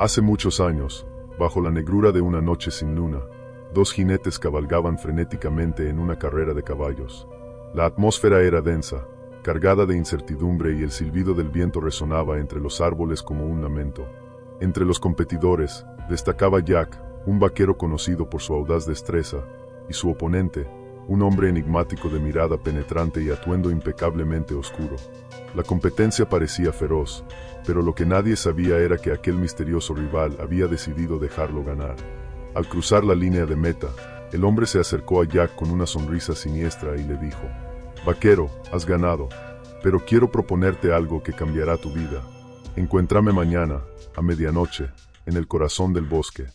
Hace muchos años, bajo la negrura de una noche sin luna, dos jinetes cabalgaban frenéticamente en una carrera de caballos. La atmósfera era densa, cargada de incertidumbre y el silbido del viento resonaba entre los árboles como un lamento. Entre los competidores, destacaba Jack, un vaquero conocido por su audaz destreza, y su oponente, un hombre enigmático de mirada penetrante y atuendo impecablemente oscuro. La competencia parecía feroz, pero lo que nadie sabía era que aquel misterioso rival había decidido dejarlo ganar. Al cruzar la línea de meta, el hombre se acercó a Jack con una sonrisa siniestra y le dijo: «Vaquero, has ganado, pero quiero proponerte algo que cambiará tu vida. Encuéntrame mañana, a medianoche, en el corazón del bosque.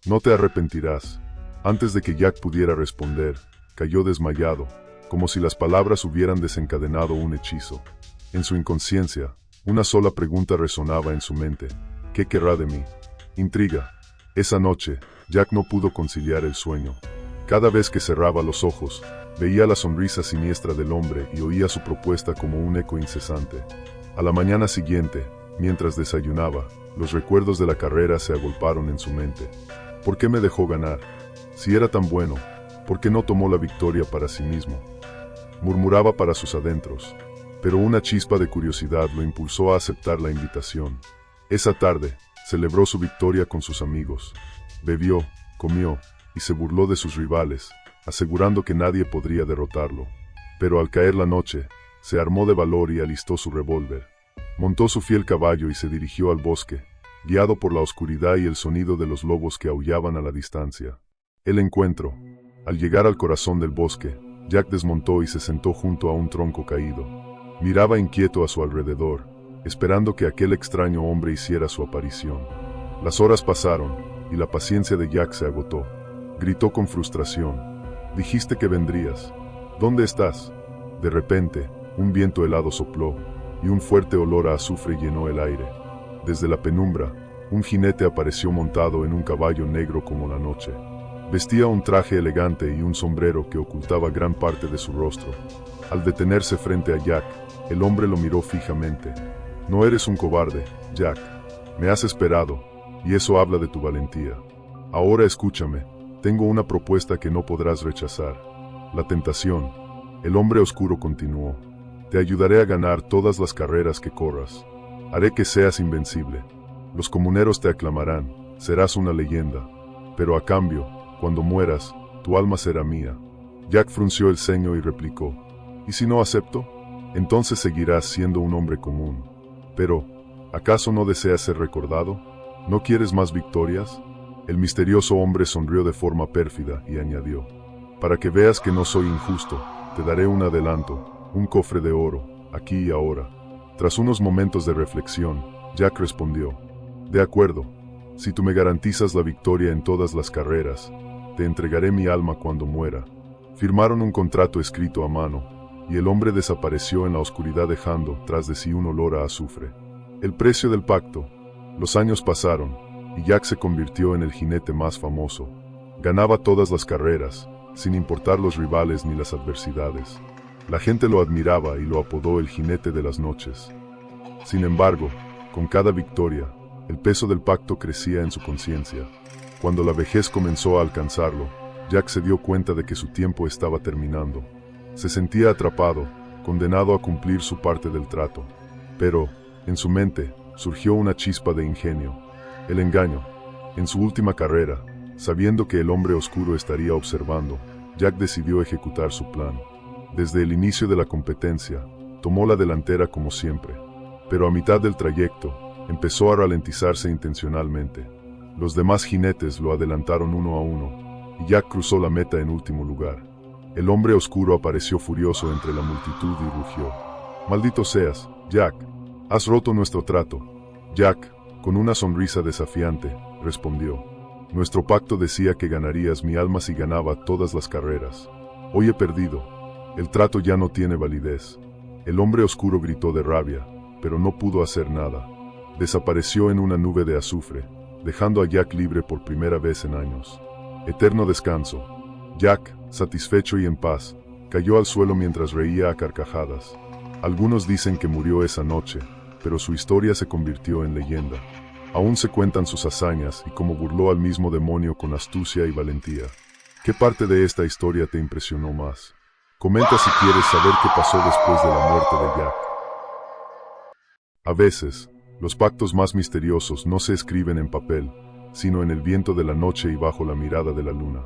No te arrepentirás». Antes de que Jack pudiera responder, cayó desmayado, como si las palabras hubieran desencadenado un hechizo. En su inconsciencia, una sola pregunta resonaba en su mente: ¿qué querrá de mí? Intriga. Esa noche, Jack no pudo conciliar el sueño. Cada vez que cerraba los ojos, veía la sonrisa siniestra del hombre y oía su propuesta como un eco incesante. A la mañana siguiente, mientras desayunaba, los recuerdos de la carrera se agolparon en su mente. ¿Por qué me dejó ganar? Si era tan bueno, ¿por qué no tomó la victoria para sí mismo? Murmuraba para sus adentros, pero una chispa de curiosidad lo impulsó a aceptar la invitación. Esa tarde, celebró su victoria con sus amigos. Bebió, comió, y se burló de sus rivales, asegurando que nadie podría derrotarlo. Pero al caer la noche, se armó de valor y alistó su revólver. Montó su fiel caballo y se dirigió al bosque, guiado por la oscuridad y el sonido de los lobos que aullaban a la distancia. El encuentro. Al llegar al corazón del bosque, Jack desmontó y se sentó junto a un tronco caído. Miraba inquieto a su alrededor, esperando que aquel extraño hombre hiciera su aparición. Las horas pasaron, y la paciencia de Jack se agotó. Gritó con frustración: «Dijiste que vendrías. ¿Dónde estás?». De repente, un viento helado sopló, y un fuerte olor a azufre llenó el aire. Desde la penumbra, un jinete apareció montado en un caballo negro como la noche. Vestía un traje elegante y un sombrero que ocultaba gran parte de su rostro. Al detenerse frente a Jack, el hombre lo miró fijamente. «No eres un cobarde, Jack. Me has esperado, y eso habla de tu valentía. Ahora escúchame, tengo una propuesta que no podrás rechazar». La tentación. El hombre oscuro continuó: «Te ayudaré a ganar todas las carreras que corras. Haré que seas invencible. Los comuneros te aclamarán, serás una leyenda. Pero a cambio, cuando mueras, tu alma será mía». Jack frunció el ceño y replicó: «¿Y si no acepto? Entonces seguirás siendo un hombre común. Pero, ¿acaso no deseas ser recordado? ¿No quieres más victorias?». El misterioso hombre sonrió de forma pérfida y añadió: «Para que veas que no soy injusto, te daré un adelanto, un cofre de oro, aquí y ahora». Tras unos momentos de reflexión, Jack respondió: «De acuerdo. Si tú me garantizas la victoria en todas las carreras, te entregaré mi alma cuando muera». Firmaron un contrato escrito a mano, y el hombre desapareció en la oscuridad dejando tras de sí un olor a azufre. El precio del pacto. Los años pasaron, y Jack se convirtió en el jinete más famoso. Ganaba todas las carreras, sin importar los rivales ni las adversidades. La gente lo admiraba y lo apodó el jinete de las noches. Sin embargo, con cada victoria, el peso del pacto crecía en su conciencia. Cuando la vejez comenzó a alcanzarlo, Jack se dio cuenta de que su tiempo estaba terminando. Se sentía atrapado, condenado a cumplir su parte del trato. Pero, en su mente, surgió una chispa de ingenio. El engaño. En su última carrera, sabiendo que el hombre oscuro estaría observando, Jack decidió ejecutar su plan. Desde el inicio de la competencia, tomó la delantera como siempre. Pero a mitad del trayecto, empezó a ralentizarse intencionalmente. Los demás jinetes lo adelantaron uno a uno, y Jack cruzó la meta en último lugar. El hombre oscuro apareció furioso entre la multitud y rugió: «Maldito seas, Jack. Has roto nuestro trato». Jack, con una sonrisa desafiante, respondió: «Nuestro pacto decía que ganarías mi alma si ganaba todas las carreras. Hoy he perdido. El trato ya no tiene validez». El hombre oscuro gritó de rabia, pero no pudo hacer nada. Desapareció en una nube de azufre, dejando a Jack libre por primera vez en años. Eterno descanso. Jack, satisfecho y en paz, cayó al suelo mientras reía a carcajadas. Algunos dicen que murió esa noche, pero su historia se convirtió en leyenda. Aún se cuentan sus hazañas y cómo burló al mismo demonio con astucia y valentía. ¿Qué parte de esta historia te impresionó más? Comenta si quieres saber qué pasó después de la muerte de Jack. A veces, los pactos más misteriosos no se escriben en papel, sino en el viento de la noche y bajo la mirada de la luna.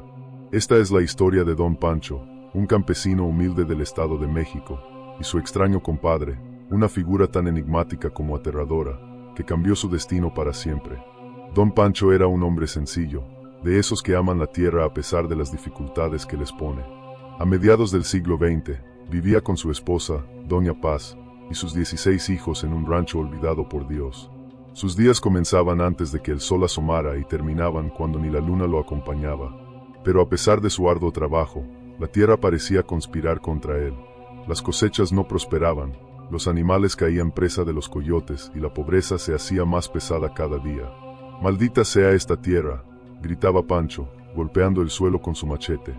Esta es la historia de Don Pancho, un campesino humilde del Estado de México, y su extraño compadre, una figura tan enigmática como aterradora, que cambió su destino para siempre. Don Pancho era un hombre sencillo, de esos que aman la tierra a pesar de las dificultades que les pone. A mediados del siglo XX, vivía con su esposa, Doña Paz, y sus 16 hijos en un rancho olvidado por Dios. Sus días comenzaban antes de que el sol asomara y terminaban cuando ni la luna lo acompañaba. Pero a pesar de su arduo trabajo, la tierra parecía conspirar contra él. Las cosechas no prosperaban, los animales caían presa de los coyotes y la pobreza se hacía más pesada cada día. «Maldita sea esta tierra», gritaba Pancho, golpeando el suelo con su machete.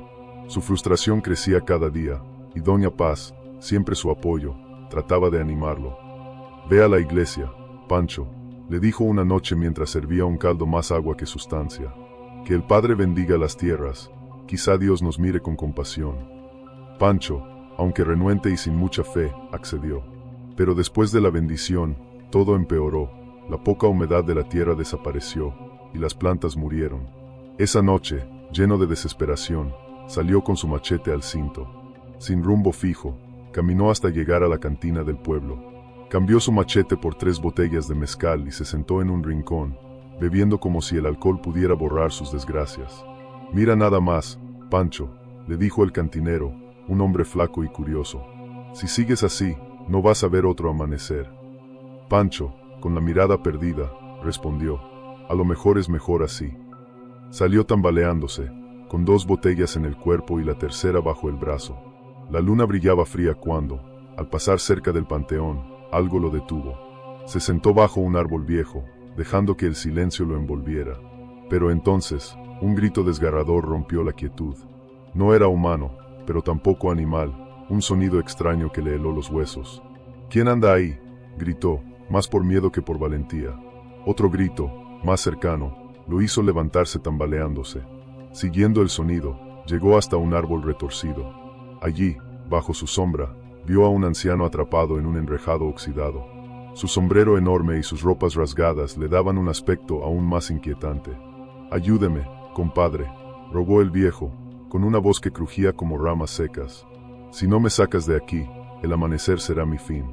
Su frustración crecía cada día, y Doña Paz, siempre su apoyo, trataba de animarlo. «Ve a la iglesia, Pancho», le dijo una noche mientras servía un caldo más agua que sustancia. «Que el Padre bendiga las tierras, quizá Dios nos mire con compasión». Pancho, aunque renuente y sin mucha fe, accedió. Pero después de la bendición, todo empeoró. La poca humedad de la tierra desapareció, y las plantas murieron. Esa noche, lleno de desesperación, salió con su machete al cinto. Sin rumbo fijo, caminó hasta llegar a la cantina del pueblo. Cambió su machete por 3 botellas de mezcal y se sentó en un rincón, bebiendo como si el alcohol pudiera borrar sus desgracias. «Mira nada más, Pancho», le dijo el cantinero, un hombre flaco y curioso. «Si sigues así, no vas a ver otro amanecer». Pancho, con la mirada perdida, respondió: «A lo mejor es mejor así». Salió tambaleándose, con 2 botellas en el cuerpo y la tercera bajo el brazo. La luna brillaba fría cuando, al pasar cerca del panteón, algo lo detuvo. Se sentó bajo un árbol viejo, dejando que el silencio lo envolviera. Pero entonces, un grito desgarrador rompió la quietud. No era humano, pero tampoco animal, un sonido extraño que le heló los huesos. «¿Quién anda ahí?», gritó, más por miedo que por valentía. Otro grito, más cercano, lo hizo levantarse tambaleándose. Siguiendo el sonido, llegó hasta un árbol retorcido. Allí, bajo su sombra, vio a un anciano atrapado en un enrejado oxidado. Su sombrero enorme y sus ropas rasgadas le daban un aspecto aún más inquietante. «Ayúdeme, compadre», rogó el viejo, con una voz que crujía como ramas secas. «Si no me sacas de aquí, el amanecer será mi fin».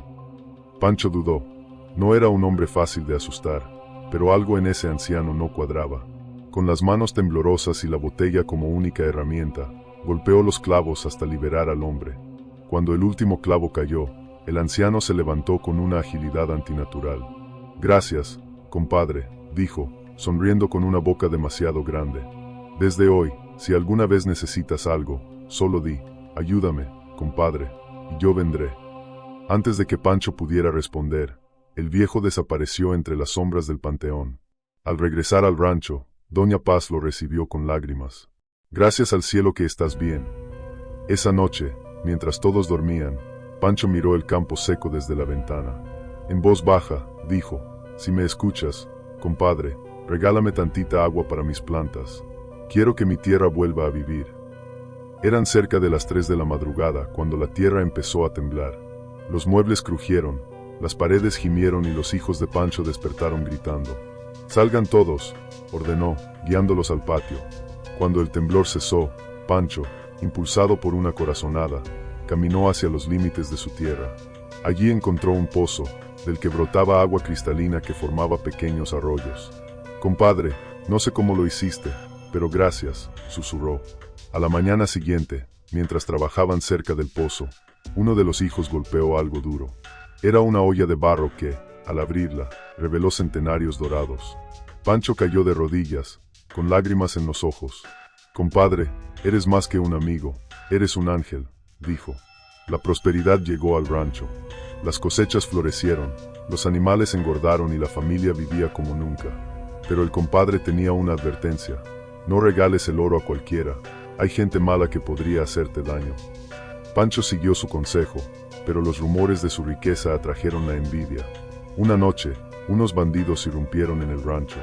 Pancho dudó. No era un hombre fácil de asustar, pero algo en ese anciano no cuadraba. Con las manos temblorosas y la botella como única herramienta, golpeó los clavos hasta liberar al hombre. Cuando el último clavo cayó, el anciano se levantó con una agilidad antinatural. «Gracias, compadre», dijo, sonriendo con una boca demasiado grande. «Desde hoy, si alguna vez necesitas algo, solo di: ayúdame, compadre, y yo vendré». Antes de que Pancho pudiera responder, el viejo desapareció entre las sombras del panteón. Al regresar al rancho, Doña Paz lo recibió con lágrimas. «Gracias al cielo que estás bien». Esa noche, mientras todos dormían, Pancho miró el campo seco desde la ventana. En voz baja, dijo: «Si me escuchas, compadre, regálame tantita agua para mis plantas. Quiero que mi tierra vuelva a vivir». Eran cerca de las 3 de la madrugada cuando la tierra empezó a temblar. Los muebles crujieron, las paredes gimieron y los hijos de Pancho despertaron gritando. «Salgan todos», ordenó, guiándolos al patio. Cuando el temblor cesó, Pancho, impulsado por una corazonada, caminó hacia los límites de su tierra. Allí encontró un pozo, del que brotaba agua cristalina que formaba pequeños arroyos. «Compadre, no sé cómo lo hiciste, pero gracias», susurró. A la mañana siguiente, mientras trabajaban cerca del pozo, uno de los hijos golpeó algo duro. Era una olla de barro que, al abrirla, reveló centenarios dorados. Pancho cayó de rodillas, con lágrimas en los ojos. «Compadre, eres más que un amigo, eres un ángel», dijo. La prosperidad llegó al rancho. Las cosechas florecieron, los animales engordaron y la familia vivía como nunca. Pero el compadre tenía una advertencia: no regales el oro a cualquiera, hay gente mala que podría hacerte daño. Pancho siguió su consejo, pero los rumores de su riqueza atrajeron la envidia. Una noche, Unos bandidos irrumpieron en el rancho.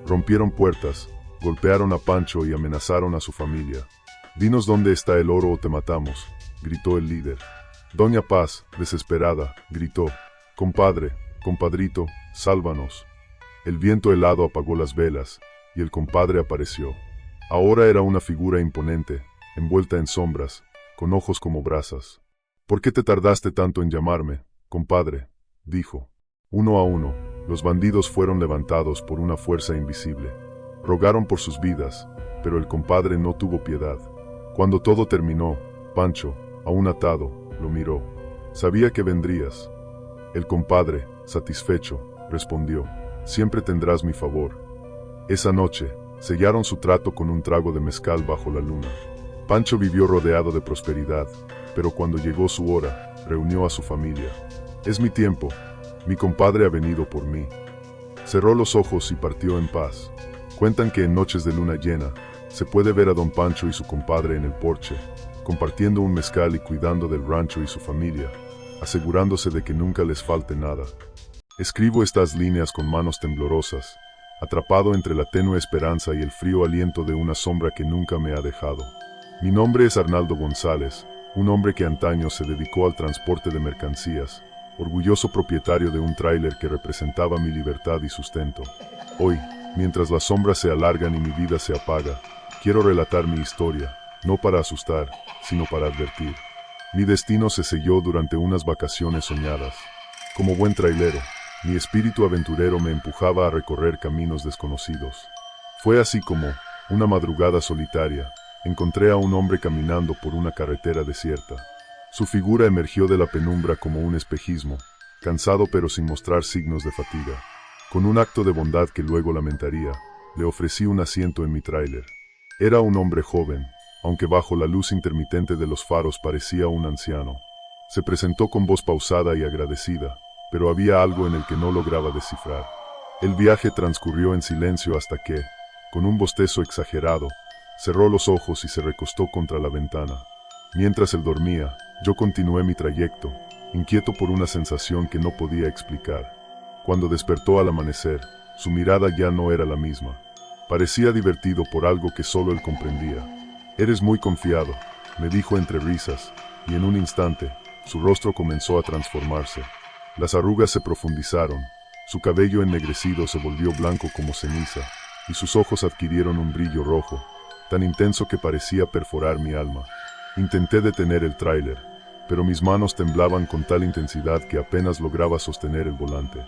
Rompieron puertas, golpearon a Pancho y amenazaron a su familia. «Dinos dónde está el oro o te matamos», gritó el líder. Doña Paz, desesperada, gritó: «Compadre, compadrito, sálvanos». El viento helado apagó las velas, y el compadre apareció. Ahora era una figura imponente, envuelta en sombras, con ojos como brasas. «¿Por qué te tardaste tanto en llamarme, compadre?», dijo. Uno a uno, los bandidos fueron levantados por una fuerza invisible. Rogaron por sus vidas, pero el compadre no tuvo piedad. Cuando todo terminó, Pancho, aún atado, lo miró. «Sabía que vendrías». El compadre, satisfecho, respondió: «Siempre tendrás mi favor». Esa noche, sellaron su trato con un trago de mezcal bajo la luna. Pancho vivió rodeado de prosperidad, pero cuando llegó su hora, reunió a su familia. «Es mi tiempo. Mi compadre ha venido por mí». Cerró los ojos y partió en paz. Cuentan que en noches de luna llena, se puede ver a don Pancho y su compadre en el porche, compartiendo un mezcal y cuidando del rancho y su familia, asegurándose de que nunca les falte nada. Escribo estas líneas con manos temblorosas, atrapado entre la tenue esperanza y el frío aliento de una sombra que nunca me ha dejado. Mi nombre es Arnaldo González, un hombre que antaño se dedicó al transporte de mercancías, orgulloso propietario de un tráiler que representaba mi libertad y sustento. Hoy, mientras las sombras se alargan y mi vida se apaga, quiero relatar mi historia, no para asustar, sino para advertir. Mi destino se selló durante unas vacaciones soñadas. Como buen trailero, mi espíritu aventurero me empujaba a recorrer caminos desconocidos. Fue así como, una madrugada solitaria, encontré a un hombre caminando por una carretera desierta. Su figura emergió de la penumbra como un espejismo, cansado pero sin mostrar signos de fatiga. Con un acto de bondad que luego lamentaría, le ofrecí un asiento en mi tráiler. Era un hombre joven, aunque bajo la luz intermitente de los faros parecía un anciano. Se presentó con voz pausada y agradecida, pero había algo en el que no lograba descifrar. El viaje transcurrió en silencio hasta que, con un bostezo exagerado, cerró los ojos y se recostó contra la ventana. Mientras él dormía, yo continué mi trayecto, inquieto por una sensación que no podía explicar. Cuando despertó al amanecer, su mirada ya no era la misma. Parecía divertido por algo que solo él comprendía. «Eres muy confiado», me dijo entre risas, y en un instante, su rostro comenzó a transformarse. Las arrugas se profundizaron, su cabello ennegrecido se volvió blanco como ceniza, y sus ojos adquirieron un brillo rojo, tan intenso que parecía perforar mi alma. Intenté detener el tráiler, pero mis manos temblaban con tal intensidad que apenas lograba sostener el volante.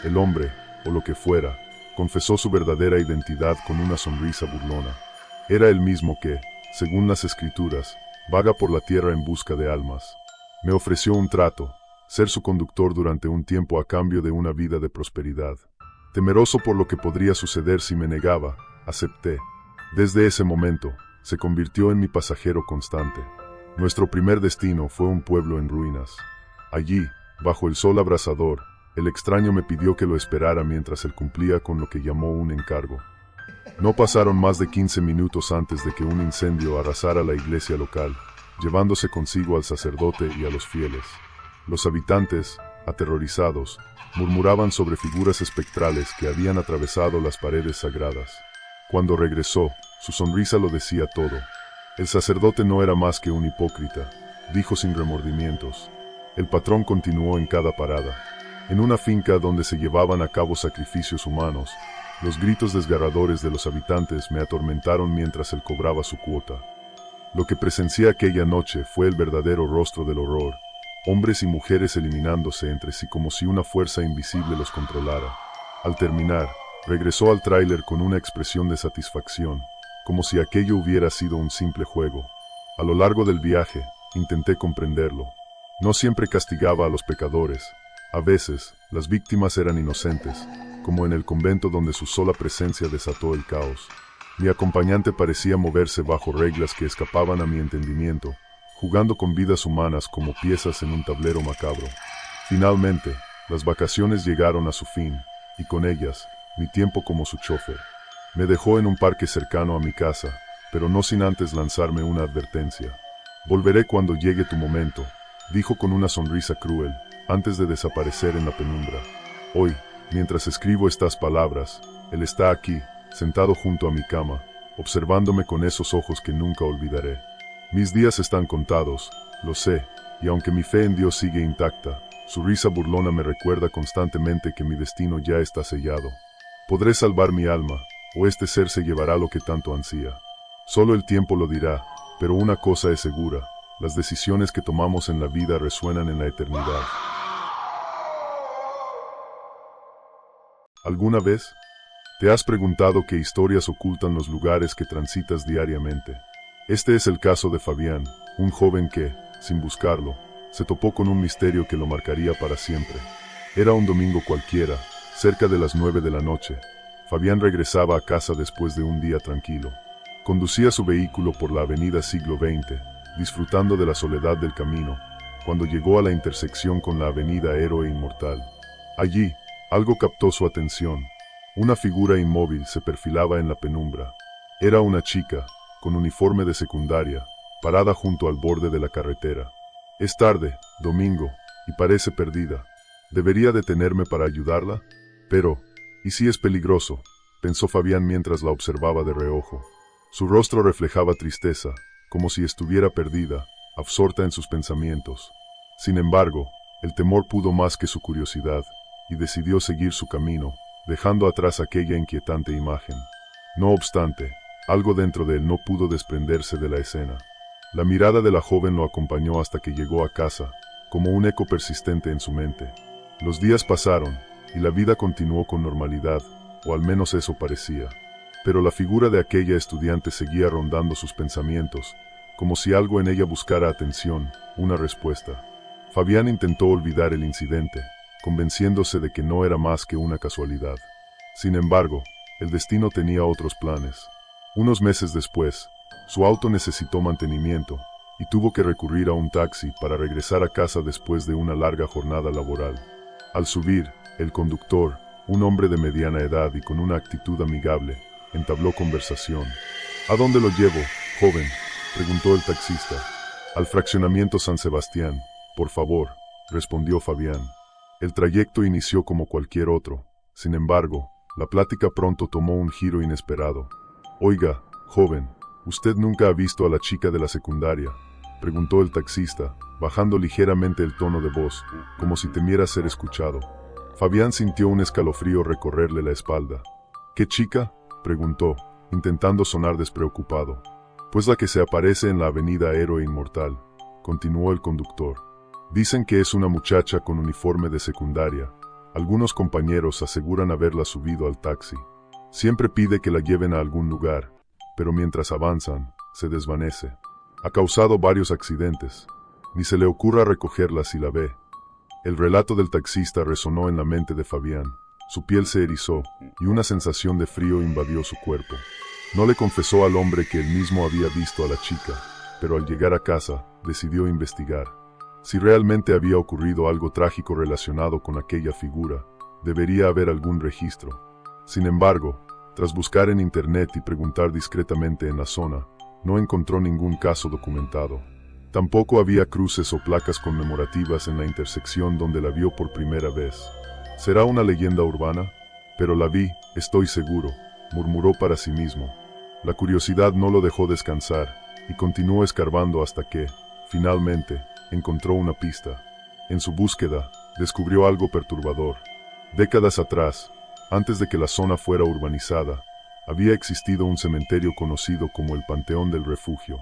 El hombre, o lo que fuera, confesó su verdadera identidad con una sonrisa burlona. Era el mismo que, según las escrituras, vaga por la tierra en busca de almas. Me ofreció un trato, ser su conductor durante un tiempo a cambio de una vida de prosperidad. Temeroso por lo que podría suceder si me negaba, acepté. Desde ese momento, se convirtió en mi pasajero constante. Nuestro primer destino fue un pueblo en ruinas. Allí, bajo el sol abrasador, el extraño me pidió que lo esperara mientras él cumplía con lo que llamó un encargo. No pasaron más de 15 minutos antes de que un incendio arrasara la iglesia local, llevándose consigo al sacerdote y a los fieles. Los habitantes, aterrorizados, murmuraban sobre figuras espectrales que habían atravesado las paredes sagradas. Cuando regresó, su sonrisa lo decía todo. El sacerdote no era más que un hipócrita, dijo sin remordimientos. El patrón continuó en cada parada. En una finca donde se llevaban a cabo sacrificios humanos, los gritos desgarradores de los habitantes me atormentaron mientras él cobraba su cuota. Lo que presencié aquella noche fue el verdadero rostro del horror, hombres y mujeres eliminándose entre sí como si una fuerza invisible los controlara. Al terminar, regresó al tráiler con una expresión de satisfacción, como si aquello hubiera sido un simple juego. A lo largo del viaje, intenté comprenderlo. No siempre castigaba a los pecadores. A veces, las víctimas eran inocentes, como en el convento donde su sola presencia desató el caos. Mi acompañante parecía moverse bajo reglas que escapaban a mi entendimiento, jugando con vidas humanas como piezas en un tablero macabro. Finalmente, las vacaciones llegaron a su fin, y con ellas, mi tiempo como su chofer. Me dejó en un parque cercano a mi casa, pero no sin antes lanzarme una advertencia. «Volveré cuando llegue tu momento», dijo con una sonrisa cruel, antes de desaparecer en la penumbra. Hoy, Mientras escribo estas palabras, él está aquí, sentado junto a mi cama, observándome con esos ojos que nunca olvidaré. Mis días están contados, lo sé, y aunque mi fe en Dios sigue intacta, su risa burlona me recuerda constantemente que mi destino ya está sellado. Podré salvar mi alma, o este ser se llevará lo que tanto ansía. Solo el tiempo lo dirá, pero una cosa es segura, las decisiones que tomamos en la vida resuenan en la eternidad. ¿Alguna vez te has preguntado qué historias ocultan los lugares que transitas diariamente? Este es el caso de Fabián, un joven que, sin buscarlo, se topó con un misterio que lo marcaría para siempre. Era un domingo cualquiera, cerca de las 9 de la noche. Fabián regresaba a casa después de un día tranquilo. Conducía su vehículo por la avenida Siglo XX, disfrutando de la soledad del camino, cuando llegó a la intersección con la avenida Héroe Inmortal. Allí, algo captó su atención. Una figura inmóvil se perfilaba en la penumbra. Era una chica, con uniforme de secundaria, parada junto al borde de la carretera. Es tarde, domingo, y parece perdida. ¿Debería detenerme para ayudarla? Pero, ¿y si es peligroso?, pensó Fabián mientras la observaba de reojo. Su rostro reflejaba tristeza, como si estuviera perdida, absorta en sus pensamientos. Sin embargo, el temor pudo más que su curiosidad, y decidió seguir su camino, dejando atrás aquella inquietante imagen. No obstante, algo dentro de él no pudo desprenderse de la escena. La mirada de la joven lo acompañó hasta que llegó a casa, como un eco persistente en su mente. Los días pasaron, y la vida continuó con normalidad, o al menos eso parecía. Pero la figura de aquella estudiante seguía rondando sus pensamientos, como si algo en ella buscara atención, una respuesta. Fabián intentó olvidar el incidente, convenciéndose de que no era más que una casualidad. Sin embargo, el destino tenía otros planes. Unos meses después, su auto necesitó mantenimiento, y tuvo que recurrir a un taxi para regresar a casa después de una larga jornada laboral. Al subir, el conductor, un hombre de mediana edad y con una actitud amigable, entabló conversación. ¿A dónde lo llevo, joven?, preguntó el taxista. Al fraccionamiento San Sebastián, por favor, respondió Fabián. El trayecto inició como cualquier otro. Sin embargo, la plática pronto tomó un giro inesperado. Oiga, joven, ¿usted nunca ha visto a la chica de la secundaria?, preguntó el taxista, bajando ligeramente el tono de voz, como si temiera ser escuchado. Fabián sintió un escalofrío recorrerle la espalda. ¿Qué chica?, preguntó, intentando sonar despreocupado. Pues la que se aparece en la avenida Héroe Inmortal, continuó el conductor. Dicen que es una muchacha con uniforme de secundaria. Algunos compañeros aseguran haberla subido al taxi. Siempre pide que la lleven a algún lugar, pero mientras avanzan, se desvanece. Ha causado varios accidentes. Ni se le ocurra recogerla si la ve. El relato del taxista resonó en la mente de Fabián. Su piel se erizó, y una sensación de frío invadió su cuerpo. No le confesó al hombre que él mismo había visto a la chica, pero al llegar a casa, decidió investigar. Si realmente había ocurrido algo trágico relacionado con aquella figura, debería haber algún registro. Sin embargo, tras buscar en internet y preguntar discretamente en la zona, no encontró ningún caso documentado. Tampoco había cruces o placas conmemorativas en la intersección donde la vio por primera vez. ¿Será una leyenda urbana? Pero la vi, estoy seguro, murmuró para sí mismo. La curiosidad no lo dejó descansar, y continuó escarbando hasta que, finalmente, encontró una pista. En su búsqueda, descubrió algo perturbador. Décadas atrás, antes de que la zona fuera urbanizada, había existido un cementerio conocido como el Panteón del Refugio.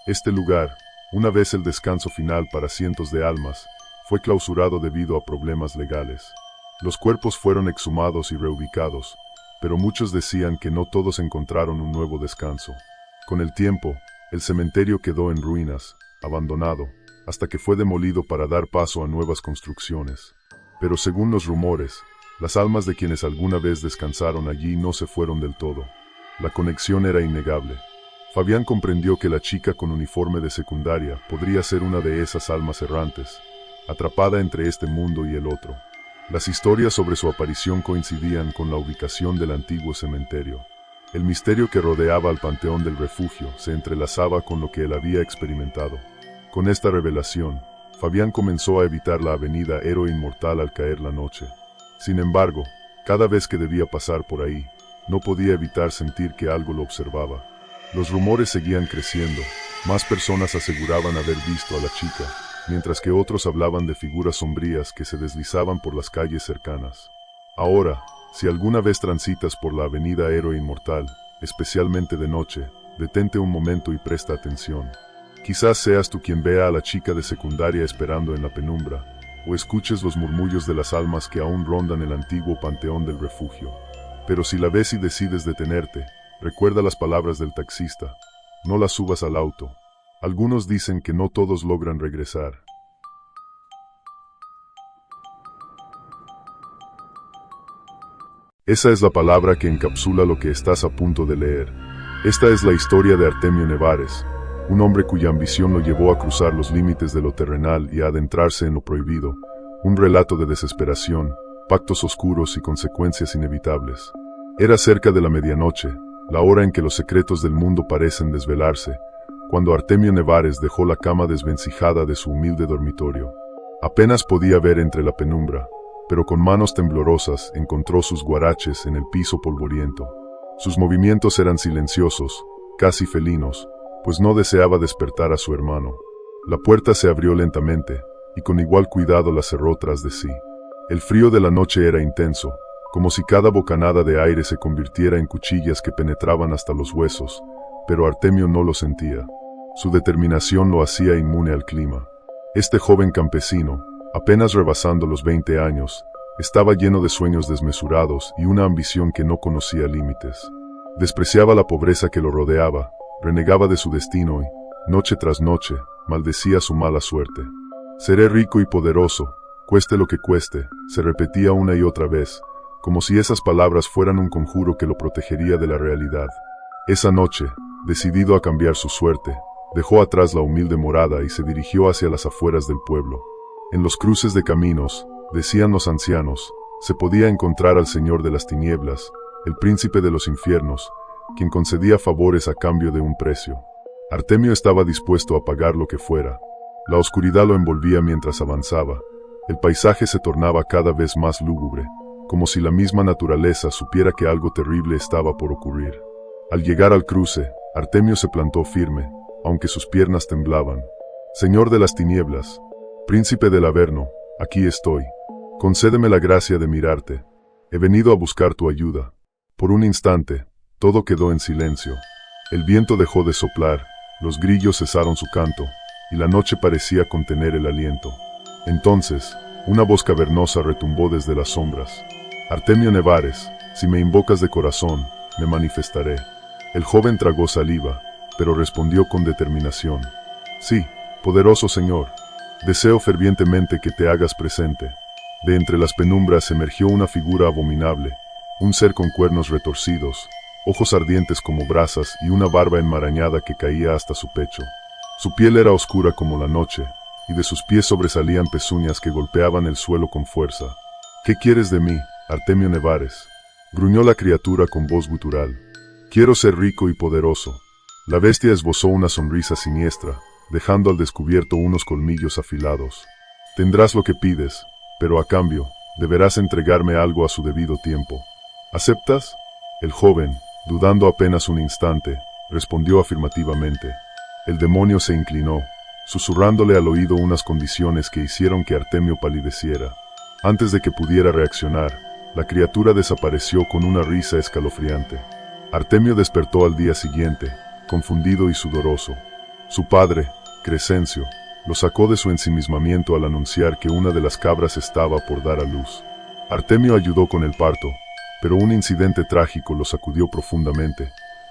Este lugar, una vez el descanso final para cientos de almas, fue clausurado debido a problemas legales. Los cuerpos fueron exhumados y reubicados, pero muchos decían que no todos encontraron un nuevo descanso. Con el tiempo, el cementerio quedó en ruinas, abandonado, hasta que fue demolido para dar paso a nuevas construcciones. Pero según los rumores, las almas de quienes alguna vez descansaron allí no se fueron del todo. La conexión era innegable. Fabián comprendió que la chica con uniforme de secundaria podría ser una de esas almas errantes, atrapada entre este mundo y el otro. Las historias sobre su aparición coincidían con la ubicación del antiguo cementerio. El misterio que rodeaba al Panteón del Refugio se entrelazaba con lo que él había experimentado. Con esta revelación, Fabián comenzó a evitar la avenida Héroe Inmortal al caer la noche. Sin embargo, Cada vez que debía pasar por ahí, no podía evitar sentir que algo lo observaba. Los rumores seguían creciendo, más personas aseguraban haber visto a la chica, mientras que otros hablaban de figuras sombrías que se deslizaban por las calles cercanas. Ahora, si alguna vez transitas por la avenida Héroe Inmortal, especialmente de noche, detente un momento y presta atención. Quizás seas tú quien vea a la chica de secundaria esperando en la penumbra, o escuches los murmullos de las almas que aún rondan el antiguo panteón del refugio. Pero si la ves y decides detenerte, recuerda las palabras del taxista: no la subas al auto. Algunos dicen que no todos logran regresar. Esa es la palabra que encapsula lo que estás a punto de leer. Esta es la historia de Artemio Nevares, un hombre cuya ambición lo llevó a cruzar los límites de lo terrenal y a adentrarse en lo prohibido, un relato de desesperación, pactos oscuros y consecuencias inevitables. Era cerca de la medianoche, la hora en que los secretos del mundo parecen desvelarse, cuando Artemio Nevares dejó la cama desvencijada de su humilde dormitorio. Apenas podía ver entre la penumbra, pero con manos temblorosas encontró sus guaraches en el piso polvoriento. Sus movimientos eran silenciosos, casi felinos, pues no deseaba despertar a su hermano. La puerta se abrió lentamente, y con igual cuidado la cerró tras de sí. El frío de la noche era intenso, como si cada bocanada de aire se convirtiera en cuchillas que penetraban hasta los huesos, pero Artemio no lo sentía. Su determinación lo hacía inmune al clima. Este joven campesino, apenas rebasando los 20 años, estaba lleno de sueños desmesurados y una ambición que no conocía límites. Despreciaba la pobreza que lo rodeaba, renegaba de su destino y, noche tras noche, maldecía su mala suerte. Seré rico y poderoso, cueste lo que cueste, se repetía una y otra vez, como si esas palabras fueran un conjuro que lo protegería de la realidad. Esa noche, decidido a cambiar su suerte, dejó atrás la humilde morada y se dirigió hacia las afueras del pueblo. En los cruces de caminos, decían los ancianos, se podía encontrar al Señor de las Tinieblas, el príncipe de los infiernos, quien concedía favores a cambio de un precio. Artemio estaba dispuesto a pagar lo que fuera. La oscuridad lo envolvía mientras avanzaba. El paisaje se tornaba cada vez más lúgubre, como si la misma naturaleza supiera que algo terrible estaba por ocurrir. Al llegar al cruce, Artemio se plantó firme, aunque sus piernas temblaban. Señor de las Tinieblas, príncipe del Averno, aquí estoy. Concédeme la gracia de mirarte. He venido a buscar tu ayuda. Por un instante, todo quedó en silencio. El viento dejó de soplar, los grillos cesaron su canto, y la noche parecía contener el aliento. Entonces, una voz cavernosa retumbó desde las sombras. Artemio Nevares, si me invocas de corazón, me manifestaré. El joven tragó saliva, pero respondió con determinación. Sí, poderoso Señor, deseo fervientemente que te hagas presente. De entre las penumbras emergió una figura abominable, un ser con cuernos retorcidos, ojos ardientes como brasas y una barba enmarañada que caía hasta su pecho. Su piel era oscura como la noche, y de sus pies sobresalían pezuñas que golpeaban el suelo con fuerza. ¿Qué quieres de mí, Artemio Nevares?, gruñó la criatura con voz gutural. Quiero ser rico y poderoso. La bestia esbozó una sonrisa siniestra, dejando al descubierto unos colmillos afilados. Tendrás lo que pides, pero a cambio, deberás entregarme algo a su debido tiempo. ¿Aceptas? El joven, dudando apenas un instante, respondió afirmativamente. El demonio se inclinó, susurrándole al oído unas condiciones que hicieron que Artemio palideciera. Antes de que pudiera reaccionar, la criatura desapareció con una risa escalofriante. Artemio despertó al día siguiente, confundido y sudoroso. Su padre, Crescencio, lo sacó de su ensimismamiento al anunciar que una de las cabras estaba por dar a luz. Artemio ayudó con el parto, pero un incidente trágico lo sacudió profundamente.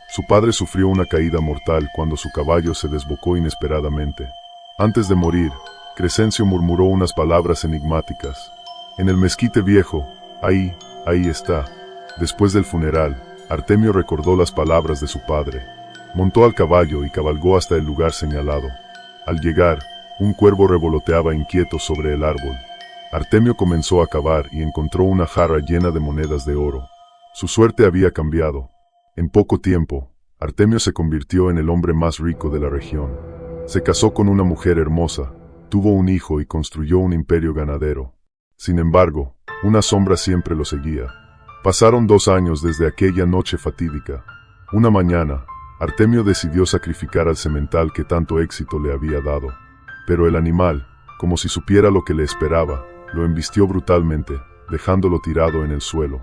Su padre sufrió una caída mortal cuando su caballo se desbocó inesperadamente. Antes de morir, Crescencio murmuró unas palabras enigmáticas. En el mezquite viejo, ahí está. Después del funeral, Artemio recordó las palabras de su padre. Montó al caballo y cabalgó hasta el lugar señalado. Al llegar, un cuervo revoloteaba inquieto sobre el árbol. Artemio comenzó a cavar y encontró una jarra llena de monedas de oro. Su suerte había cambiado. En poco tiempo, Artemio se convirtió en el hombre más rico de la región. Se casó con una mujer hermosa, tuvo un hijo y construyó un imperio ganadero. Sin embargo, una sombra siempre lo seguía. Pasaron 2 años desde aquella noche fatídica. Una mañana, Artemio decidió sacrificar al semental que tanto éxito le había dado. Pero el animal, como si supiera lo que le esperaba, lo embistió brutalmente, dejándolo tirado en el suelo.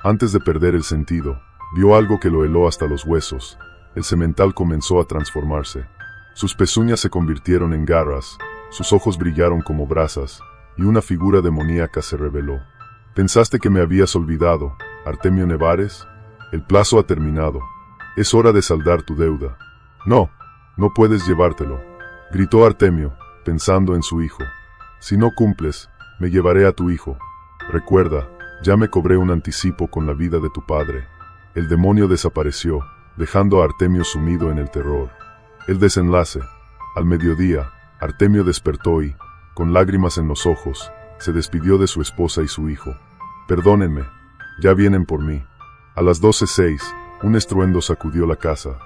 Antes de perder el sentido, vio algo que lo heló hasta los huesos. El semental comenzó a transformarse. Sus pezuñas se convirtieron en garras, sus ojos brillaron como brasas, y una figura demoníaca se reveló. «¿Pensaste que me habías olvidado, Artemio Nevares? El plazo ha terminado. Es hora de saldar tu deuda». «No, no puedes llevártelo», gritó Artemio, pensando en su hijo. «Si no cumples, me llevaré a tu hijo. Recuerda, ya me cobré un anticipo con la vida de tu padre». El demonio desapareció, dejando a Artemio sumido en el terror. El desenlace. Al mediodía, Artemio despertó y, con lágrimas en los ojos, se despidió de su esposa y su hijo. «Perdónenme, ya vienen por mí». A las 12:06, un estruendo sacudió la casa.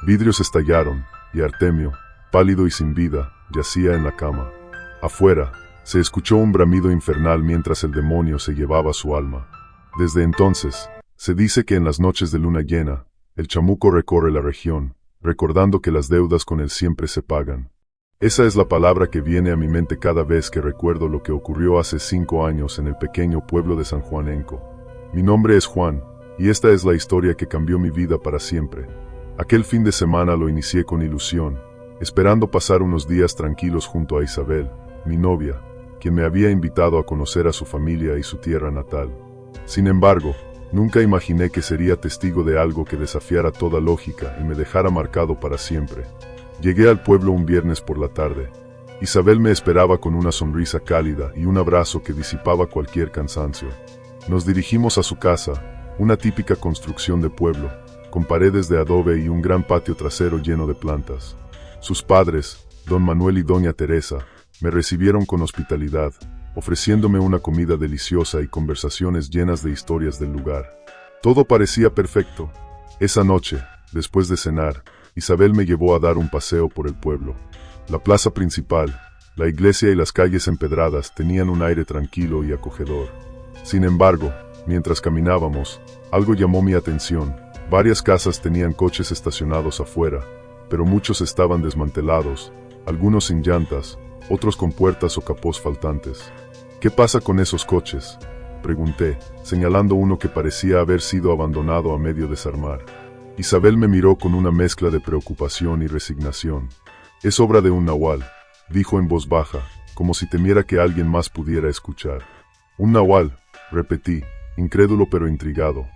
Vidrios estallaron, y Artemio, pálido y sin vida, yacía en la cama. Afuera, se escuchó un bramido infernal mientras el demonio se llevaba su alma. Desde entonces, se dice que en las noches de luna llena, el chamuco recorre la región, recordando que las deudas con él siempre se pagan. Esa es la palabra que viene a mi mente cada vez que recuerdo lo que ocurrió hace 5 años en el pequeño pueblo de San Juanenco. Mi nombre es Juan, y esta es la historia que cambió mi vida para siempre. Aquel fin de semana lo inicié con ilusión, esperando pasar unos días tranquilos junto a Isabel, mi novia, quien me había invitado a conocer a su familia y su tierra natal. Sin embargo, nunca imaginé que sería testigo de algo que desafiara toda lógica y me dejara marcado para siempre. Llegué al pueblo un viernes por la tarde. Isabel me esperaba con una sonrisa cálida y un abrazo que disipaba cualquier cansancio. Nos dirigimos a su casa, una típica construcción de pueblo, con paredes de adobe y un gran patio trasero lleno de plantas. Sus padres, don Manuel y doña Teresa, me recibieron con hospitalidad, ofreciéndome una comida deliciosa y conversaciones llenas de historias del lugar. Todo parecía perfecto. Esa noche, después de cenar, Isabel me llevó a dar un paseo por el pueblo. La plaza principal, la iglesia y las calles empedradas tenían un aire tranquilo y acogedor. Sin embargo, mientras caminábamos, algo llamó mi atención. Varias casas tenían coches estacionados afuera, pero muchos estaban desmantelados, algunos sin llantas, otros con puertas o capós faltantes. «¿Qué pasa con esos coches?», pregunté, señalando uno que parecía haber sido abandonado a medio desarmar. Isabel me miró con una mezcla de preocupación y resignación. «Es obra de un nahual», dijo en voz baja, como si temiera que alguien más pudiera escuchar. «¿Un nahual?», repetí, incrédulo pero intrigado.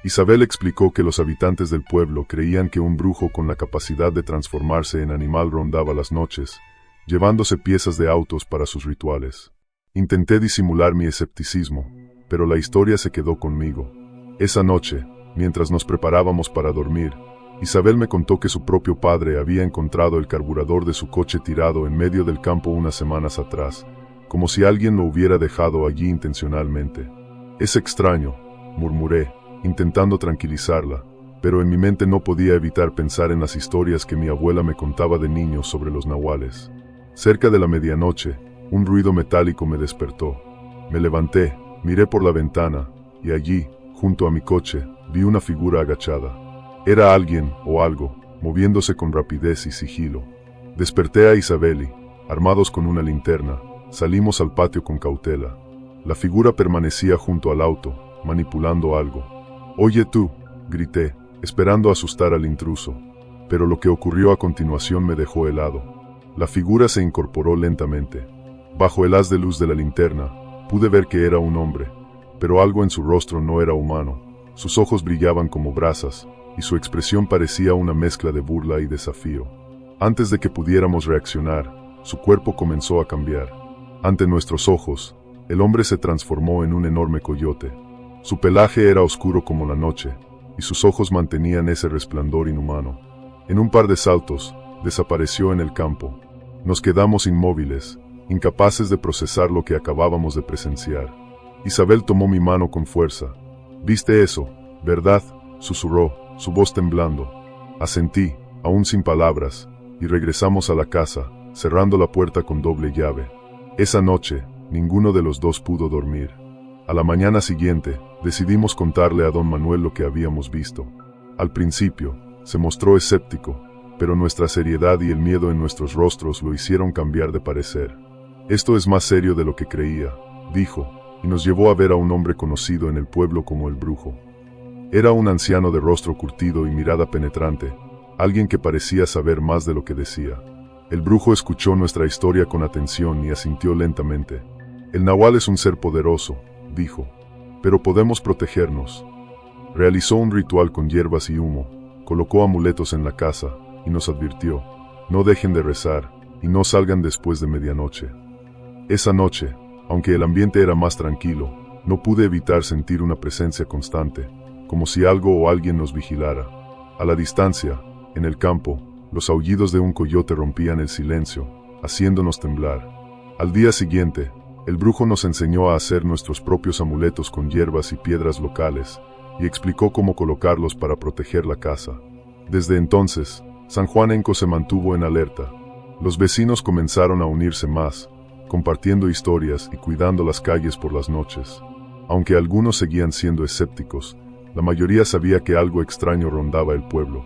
Isabel explicó que los habitantes del pueblo creían que un brujo con la capacidad de transformarse en animal rondaba las noches, llevándose piezas de autos para sus rituales. Intenté disimular mi escepticismo, pero la historia se quedó conmigo. Esa noche, mientras nos preparábamos para dormir, Isabel me contó que su propio padre había encontrado el carburador de su coche tirado en medio del campo unas semanas atrás, como si alguien lo hubiera dejado allí intencionalmente. «Es extraño», murmuré, intentando tranquilizarla, pero en mi mente no podía evitar pensar en las historias que mi abuela me contaba de niño sobre los nahuales. Cerca de la medianoche, un ruido metálico me despertó. Me levanté, miré por la ventana, y allí, junto a mi coche, vi una figura agachada. Era alguien, o algo, moviéndose con rapidez y sigilo. Desperté a Isabel y, armados con una linterna, salimos al patio con cautela. La figura permanecía junto al auto, manipulando algo. «Oye tú», grité, esperando asustar al intruso. Pero lo que ocurrió a continuación me dejó helado. La figura se incorporó lentamente. Bajo el haz de luz de la linterna, pude ver que era un hombre, pero algo en su rostro no era humano. Sus ojos brillaban como brasas, y su expresión parecía una mezcla de burla y desafío. Antes de que pudiéramos reaccionar, su cuerpo comenzó a cambiar. Ante nuestros ojos, el hombre se transformó en un enorme coyote. Su pelaje era oscuro como la noche, y sus ojos mantenían ese resplandor inhumano. En un par de saltos, desapareció en el campo. Nos quedamos inmóviles, incapaces de procesar lo que acabábamos de presenciar. Isabel tomó mi mano con fuerza. «¿Viste eso, verdad?», susurró, su voz temblando. Asentí, aún sin palabras, y regresamos a la casa, cerrando la puerta con doble llave. Esa noche, ninguno de los dos pudo dormir. A la mañana siguiente, decidimos contarle a don Manuel lo que habíamos visto. Al principio, se mostró escéptico, pero nuestra seriedad y el miedo en nuestros rostros lo hicieron cambiar de parecer. Esto es más serio de lo que creía, dijo, y nos llevó a ver a un hombre conocido en el pueblo como el Brujo. Era un anciano de rostro curtido y mirada penetrante, alguien que parecía saber más de lo que decía. El Brujo escuchó nuestra historia con atención y asintió lentamente. El Nahual es un ser poderoso, dijo, pero podemos protegernos. Realizó un ritual con hierbas y humo, colocó amuletos en la casa y nos advirtió, no dejen de rezar y no salgan después de medianoche. Esa noche, aunque el ambiente era más tranquilo, no pude evitar sentir una presencia constante, como si algo o alguien nos vigilara. A la distancia, en el campo, los aullidos de un coyote rompían el silencio, haciéndonos temblar. Al día siguiente, el Brujo nos enseñó a hacer nuestros propios amuletos con hierbas y piedras locales, y explicó cómo colocarlos para proteger la casa. Desde entonces, San Juanenco se mantuvo en alerta. Los vecinos comenzaron a unirse más, compartiendo historias y cuidando las calles por las noches. Aunque algunos seguían siendo escépticos, la mayoría sabía que algo extraño rondaba el pueblo.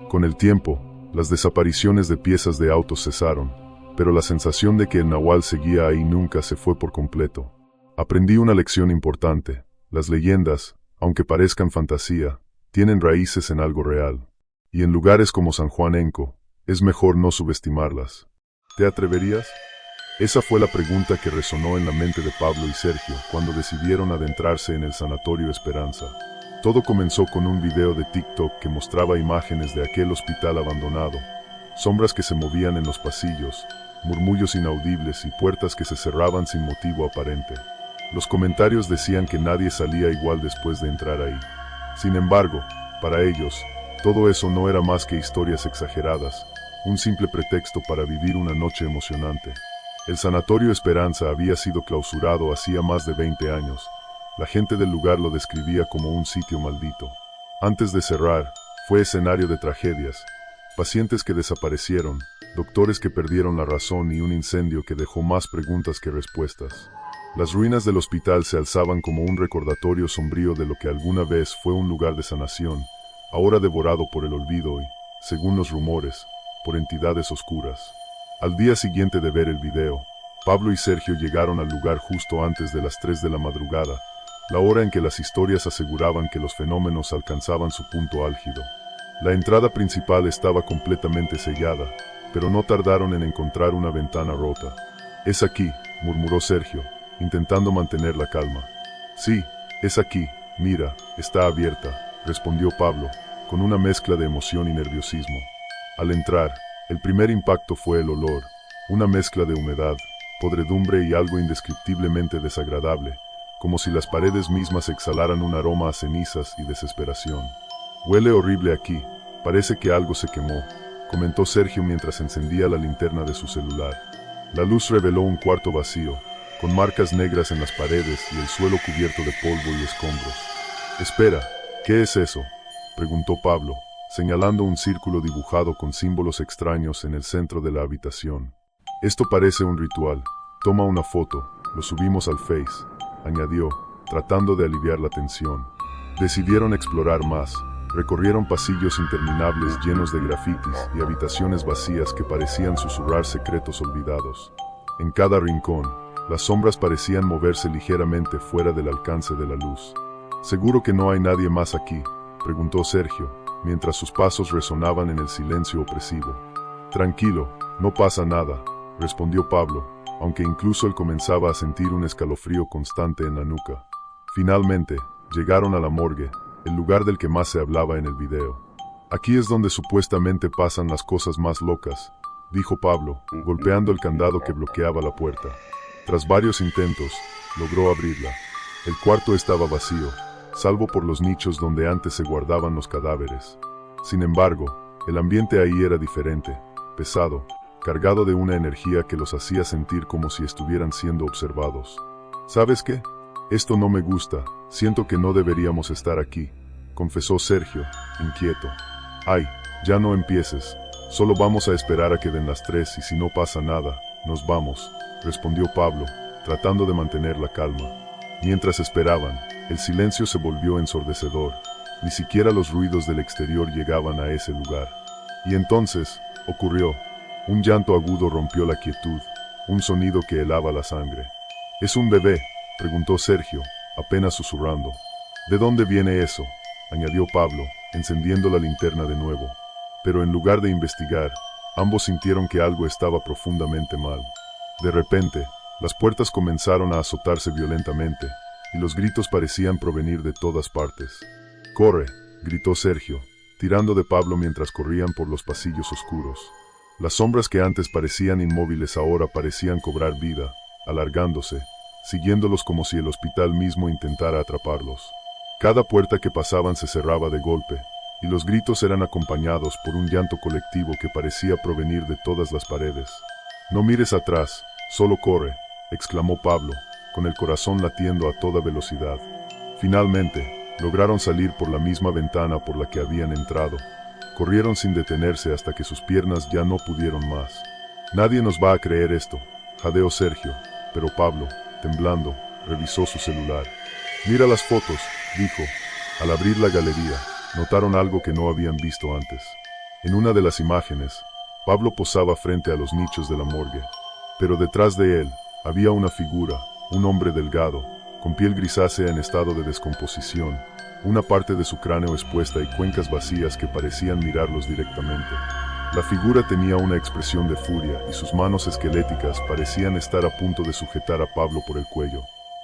Con el tiempo, las desapariciones de piezas de autos cesaron, pero la sensación de que el Nahual seguía ahí nunca se fue por completo. Aprendí una lección importante: las leyendas, aunque parezcan fantasía, tienen raíces en algo real. Y en lugares como San Juanenco, es mejor no subestimarlas. ¿Te atreverías? Esa fue la pregunta que resonó en la mente de Pablo y Sergio cuando decidieron adentrarse en el Sanatorio Esperanza. Todo comenzó con un video de TikTok que mostraba imágenes de aquel hospital abandonado, sombras que se movían en los pasillos, murmullos inaudibles y puertas que se cerraban sin motivo aparente. Los comentarios decían que nadie salía igual después de entrar ahí. Sin embargo, para ellos, todo eso no era más que historias exageradas, un simple pretexto para vivir una noche emocionante. El Sanatorio Esperanza había sido clausurado hacía más de 20 años. La gente del lugar lo describía como un sitio maldito. Antes de cerrar, fue escenario de tragedias, pacientes que desaparecieron, doctores que perdieron la razón y un incendio que dejó más preguntas que respuestas. Las ruinas del hospital se alzaban como un recordatorio sombrío de lo que alguna vez fue un lugar de sanación, ahora devorado por el olvido y, según los rumores, por entidades oscuras. Al día siguiente de ver el video, Pablo y Sergio llegaron al lugar justo antes de las 3 de la madrugada, la hora en que las historias aseguraban que los fenómenos alcanzaban su punto álgido. La entrada principal estaba completamente sellada, pero no tardaron en encontrar una ventana rota. «Es aquí», murmuró Sergio, intentando mantener la calma. «Sí, es aquí, mira, está abierta», respondió Pablo, con una mezcla de emoción y nerviosismo. Al entrar, el primer impacto fue el olor, una mezcla de humedad, podredumbre y algo indescriptiblemente desagradable, como si las paredes mismas exhalaran un aroma a cenizas y desesperación. «Huele horrible aquí, parece que algo se quemó», comentó Sergio mientras encendía la linterna de su celular. La luz reveló un cuarto vacío, con marcas negras en las paredes y el suelo cubierto de polvo y escombros. «Espera, ¿qué es eso?», preguntó Pablo, señalando un círculo dibujado con símbolos extraños en el centro de la habitación. «Esto parece un ritual. Toma una foto, lo subimos al Face», añadió, tratando de aliviar la tensión. Decidieron explorar más. Recorrieron pasillos interminables llenos de grafitis y habitaciones vacías que parecían susurrar secretos olvidados. En cada rincón, las sombras parecían moverse ligeramente fuera del alcance de la luz. «¿Seguro que no hay nadie más aquí?», preguntó Sergio, mientras sus pasos resonaban en el silencio opresivo. «Tranquilo, no pasa nada», respondió Pablo, aunque incluso él comenzaba a sentir un escalofrío constante en la nuca. Finalmente, llegaron a la morgue, el lugar del que más se hablaba en el video. «Aquí es donde supuestamente pasan las cosas más locas», dijo Pablo, golpeando el candado que bloqueaba la puerta. Tras varios intentos, logró abrirla. El cuarto estaba vacío, salvo por los nichos donde antes se guardaban los cadáveres. Sin embargo, el ambiente ahí era diferente, pesado, cargado de una energía que los hacía sentir como si estuvieran siendo observados. «¿Sabes qué? Esto no me gusta, siento que no deberíamos estar aquí», confesó Sergio, inquieto. «Ay, ya no empieces, solo vamos a esperar a que den las 3 y si no pasa nada, nos vamos», respondió Pablo, tratando de mantener la calma. Mientras esperaban, el silencio se volvió ensordecedor. Ni siquiera los ruidos del exterior llegaban a ese lugar. Y entonces, ocurrió. Un llanto agudo rompió la quietud, un sonido que helaba la sangre. «¿Es un bebé?», preguntó Sergio, apenas susurrando. «¿De dónde viene eso?», añadió Pablo, encendiendo la linterna de nuevo. Pero en lugar de investigar, ambos sintieron que algo estaba profundamente mal. De repente, las puertas comenzaron a azotarse violentamente, y los gritos parecían provenir de todas partes. «¡Corre!», gritó Sergio, tirando de Pablo mientras corrían por los pasillos oscuros. Las sombras que antes parecían inmóviles ahora parecían cobrar vida, alargándose, siguiéndolos como si el hospital mismo intentara atraparlos. Cada puerta que pasaban se cerraba de golpe, y los gritos eran acompañados por un llanto colectivo que parecía provenir de todas las paredes. «No mires atrás, solo corre», exclamó Pablo, con el corazón latiendo a toda velocidad. Finalmente, lograron salir por la misma ventana por la que habían entrado. Corrieron sin detenerse hasta que sus piernas ya no pudieron más. «Nadie nos va a creer esto», jadeó Sergio, pero Pablo, temblando, revisó su celular. «Mira las fotos», dijo. Al abrir la galería, notaron algo que no habían visto antes. En una de las imágenes, Pablo posaba frente a los nichos de la morgue. Pero detrás de él, había una figura, un hombre delgado, con piel grisácea en estado de descomposición, una parte de su cráneo expuesta y cuencas vacías que parecían mirarlos directamente. La figura tenía una expresión de furia y sus manos esqueléticas parecían estar a punto de sujetar a Pablo por el cuello.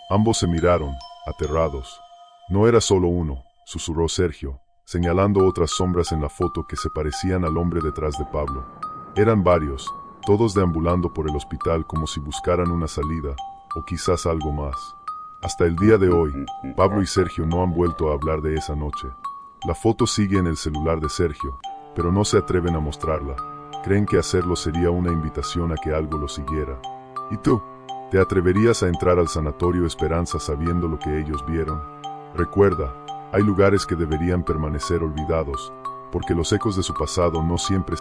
Ambos se miraron, aterrados. «No era solo uno», susurró Sergio, señalando otras sombras en la foto que se parecían al hombre detrás de Pablo. Eran varios, todos deambulando por el hospital como si buscaran una salida, o quizás algo más. Hasta el día de hoy, Pablo y Sergio no han vuelto a hablar de esa noche. La foto sigue en el celular de Sergio, pero no se atreven a mostrarla. Creen que hacerlo sería una invitación a que algo lo siguiera. ¿Y tú? ¿Te atreverías a entrar al Sanatorio Esperanza sabiendo lo que ellos vieron? Recuerda, hay lugares que deberían permanecer olvidados, porque los ecos de su pasado no siempre